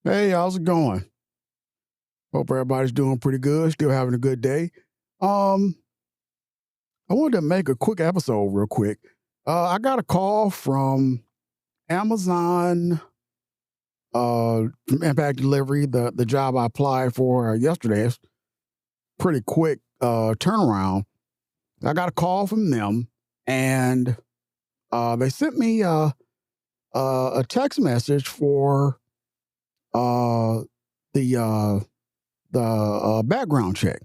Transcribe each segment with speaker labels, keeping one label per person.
Speaker 1: Hey, how's it going? Hope everybody's doing pretty good, still having a good day. Um, I wanted to make a quick episode real quick. I got a call from Amazon from Impact Delivery, the job I applied for yesterday. It's pretty quick turnaround. I got a call from them and they sent me a text message for uh, the background check.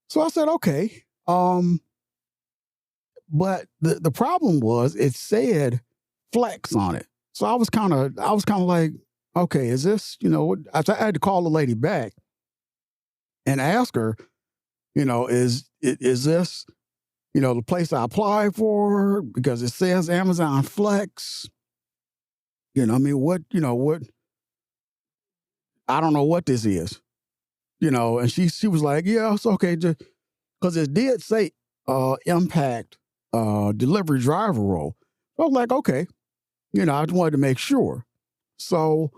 Speaker 1: So I said, okay. But the problem was it said flex on it. So I was kind of like, okay, is this, I had to call the lady back and ask her, is this, the place I applied for because it says Amazon Flex. I mean, what I don't know what this is, and she was like, yeah, it's okay, just because it did say impact delivery driver role. I was like, okay, I just wanted to make sure. So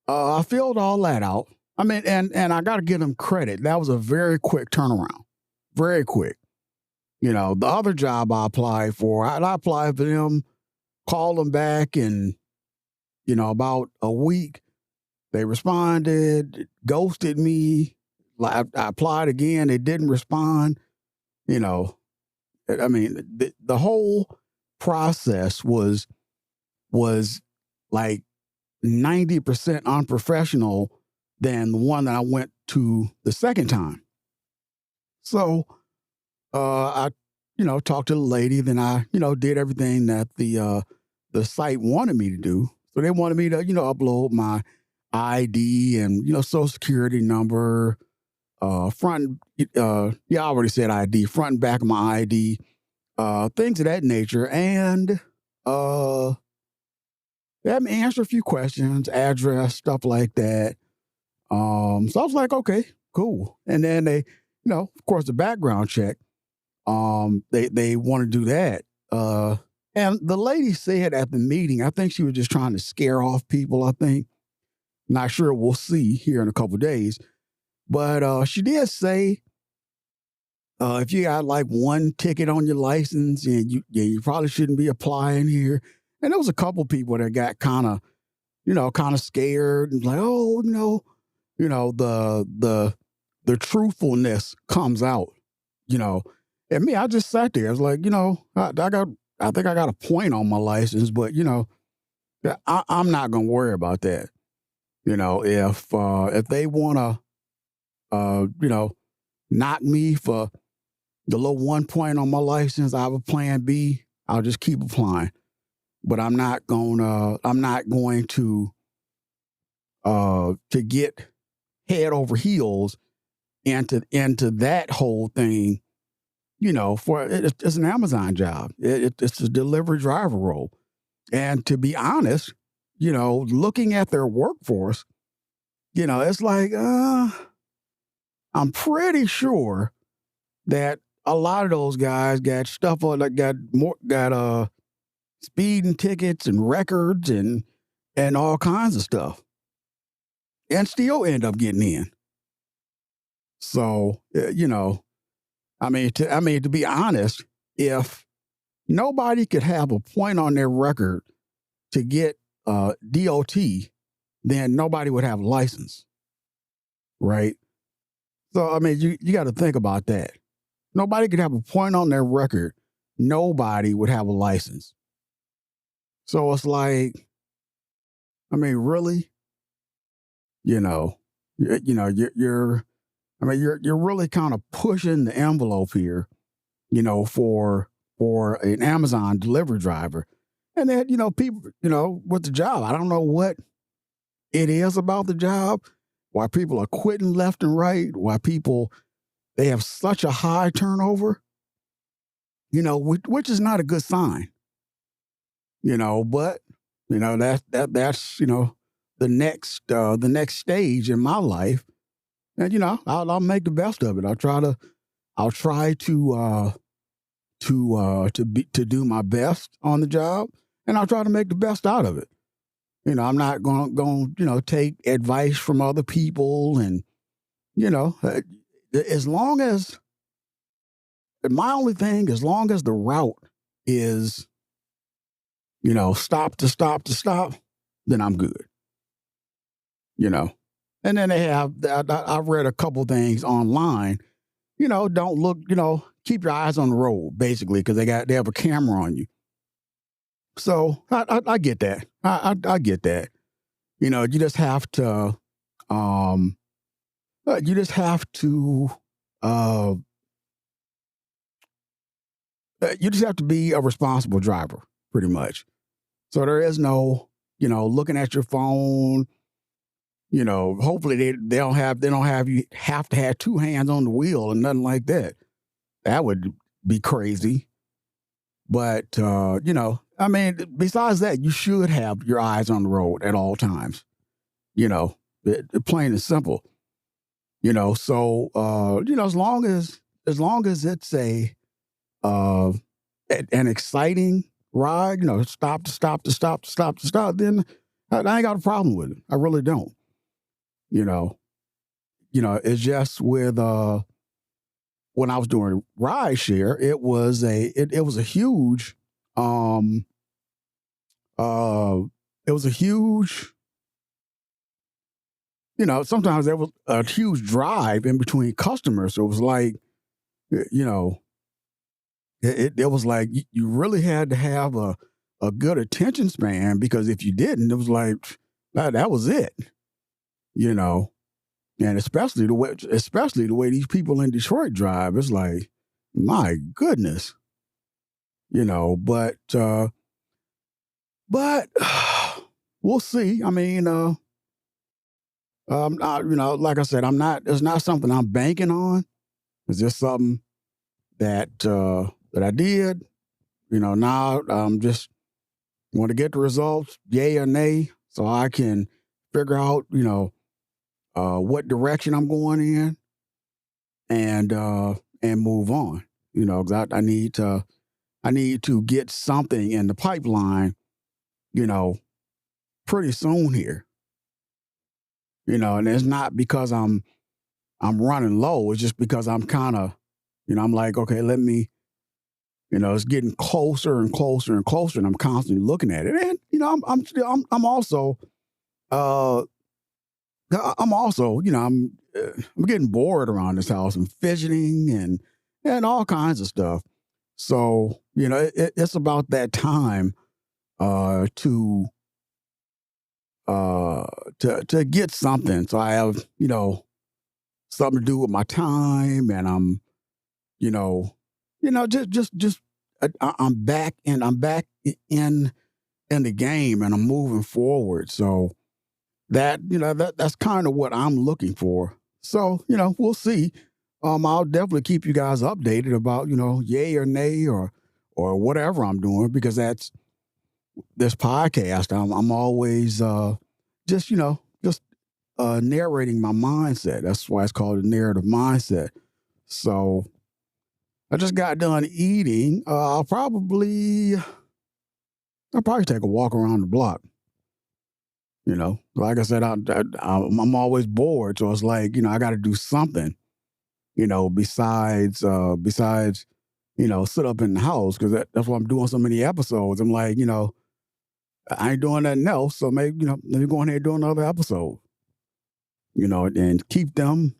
Speaker 1: I filled all that out. I mean, and I got to give them credit. That was a very quick turnaround, very quick. The other job I applied for, I applied for them, called them back, and about a week they responded, ghosted me. I applied again, they didn't respond. You know, I mean, the whole process was like 90% unprofessional than the one that I went to the second time. So I, talked to the lady, then I, did everything that the site wanted me to do. So they wanted me to, upload my ID and, social security number, front, yeah, I already said ID, front and back of my ID, things of that nature. And they had me answer a few questions, address, stuff like that. So I was like, okay, cool. And then they, of course, the background check. They want to do that. And the lady said at the meeting, I think she was just trying to scare off people. I think, not sure. We'll see here in a couple of days. But she did say, if you got like one ticket on your license, and you probably shouldn't be applying here. And there was a couple people that got kind of scared and like, oh, the truthfulness comes out, you know. And me, I just sat there. I was like, I think I got a point on my license, but I'm not gonna worry about that. If they wanna, knock me for the little 1 point on my license, I have a plan B. I'll just keep applying, but I'm not going to get head over heels into that whole thing. For it's an Amazon job. It's a delivery driver role, and to be honest, looking at their workforce, it's like I'm pretty sure that a lot of those guys got stuff on that got speeding tickets and records and all kinds of stuff, and still end up getting in. So to be honest, if nobody could have a point on their record to get DOT, then nobody would have a license, right? So I mean, you got to think about that. Nobody could have a point on their record. Nobody would have a license. So it's like, I mean, really, you know, you're I mean, you're really kind of pushing the envelope here, for an Amazon delivery driver. And then, people, with the job, I don't know what it is about the job, why people are quitting left and right, why they have such a high turnover, which is not a good sign, but, that's, the next stage in my life. And, I'll make the best of it. I'll try to do my best on the job, and I'll try to make the best out of it. I'm not going take advice from other people, and as long as my only thing, as long as the route is stop to stop to stop, then I'm good. And then they have, I've read a couple things online. Don't look, keep your eyes on the road, basically, because they have a camera on you. So I get that. I get that. You just have to, you just have to, uh, you just have to be a responsible driver, pretty much. So there is no, looking at your phone. Hopefully they don't have you have to have two hands on the wheel and nothing like that. That would be crazy. But I mean, besides that, you should have your eyes on the road at all times. Plain and simple. So as long as it's uh, an exciting ride, stop to stop to stop to stop to stop, then I ain't got a problem with it. I really don't. You know, it's just with when I was doing ride share, it was a huge it was a huge sometimes there was a huge drive in between customers. So it was like you know it was like you really had to have a good attention span, because if you didn't, it was like that was it. you know And especially the way these people in Detroit drive, it's like, my goodness, but we'll see. I mean, like I said, it's not something I'm banking on. It's just something that I did. Now I'm just want to get the results, yay or nay, so I can figure out, what direction I'm going in, and move on. Because I need to get something in the pipeline, you know, pretty soon here. And it's not because I'm running low. It's just because I'm kind of, I'm like, okay, let me, it's getting closer and closer and closer, and I'm constantly looking at it. And I'm also, I'm getting bored around this house and fidgeting and all kinds of stuff. So it's about that time to to get something. So I have something to do with my time, and I'm you know just I'm back, and I'm back in the game, and I'm moving forward. So that's kind of what I'm looking for. So we'll see. I'll definitely keep you guys updated about yay or nay, or whatever I'm doing, because that's this podcast. I'm always just narrating my mindset. That's why it's called a narrative mindset. So I just got done eating. I'll probably take a walk around the block. Like I said, I'm always bored, so it's like I got to do something. Besides sit up in the house, because that's why I'm doing so many episodes. I'm like, I ain't doing nothing else, so maybe let me go in here and do another episode. And keep them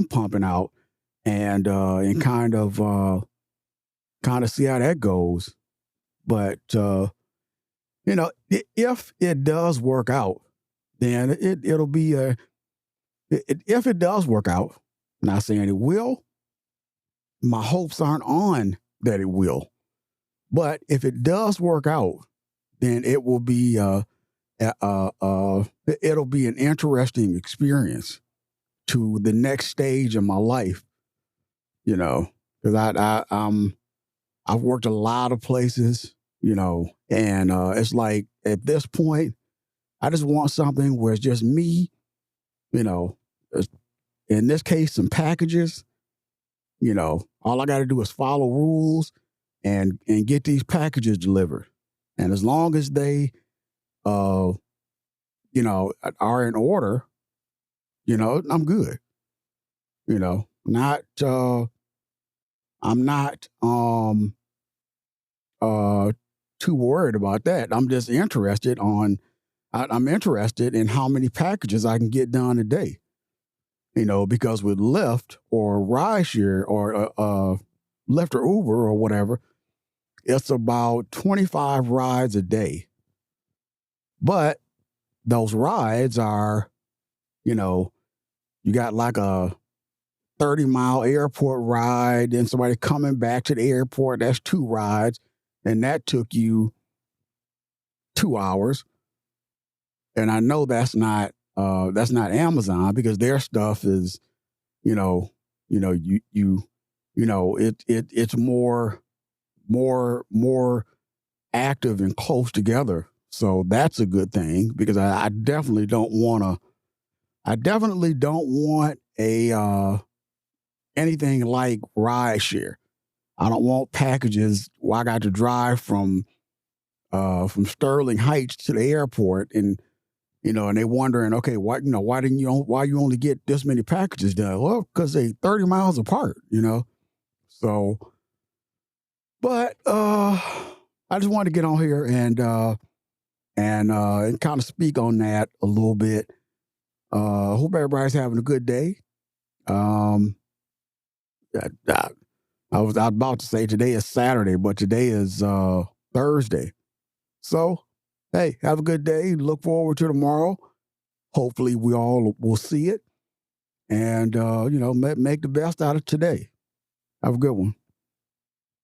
Speaker 1: pumping out, and kind of see how that goes. But if it does work out, then it'll be if it does work out. Not saying it will. My hopes aren't on that it will. But if it does work out, then it will be it'll be an interesting experience to the next stage of my life. Because I've worked a lot of places, and it's like at this point, I just want something where it's just me, in this case, some packages. All I got to do is follow rules and get these packages delivered. And as long as they are in order, I'm good. Not I'm not uh too worried about that. I'm just interested I'm interested in how many packages I can get done a day. Because with Lyft or rideshare or Lyft or Uber or whatever, it's about 25 rides a day. But those rides are, you know, you got like a 30-mile airport ride, and somebody coming back to the airport, that's 2 rides, and that took you 2 hours. And I know that's not Amazon, because their stuff is, you know, it's more active and close together. So that's a good thing, because I definitely don't want to. I definitely don't want a anything like rideshare. I don't want packages where I got to drive from Sterling Heights to the airport, and and they wondering, okay, why you only get this many packages done? Well, because they 30 miles apart. So, but I just wanted to get on here and kind of speak on that a little bit. Hope everybody's having a good day. Um, I, I was about to say today is Saturday, but today is Thursday. So, hey, have a good day. Look forward to tomorrow. Hopefully, we all will see it, and make the best out of today. Have a good one.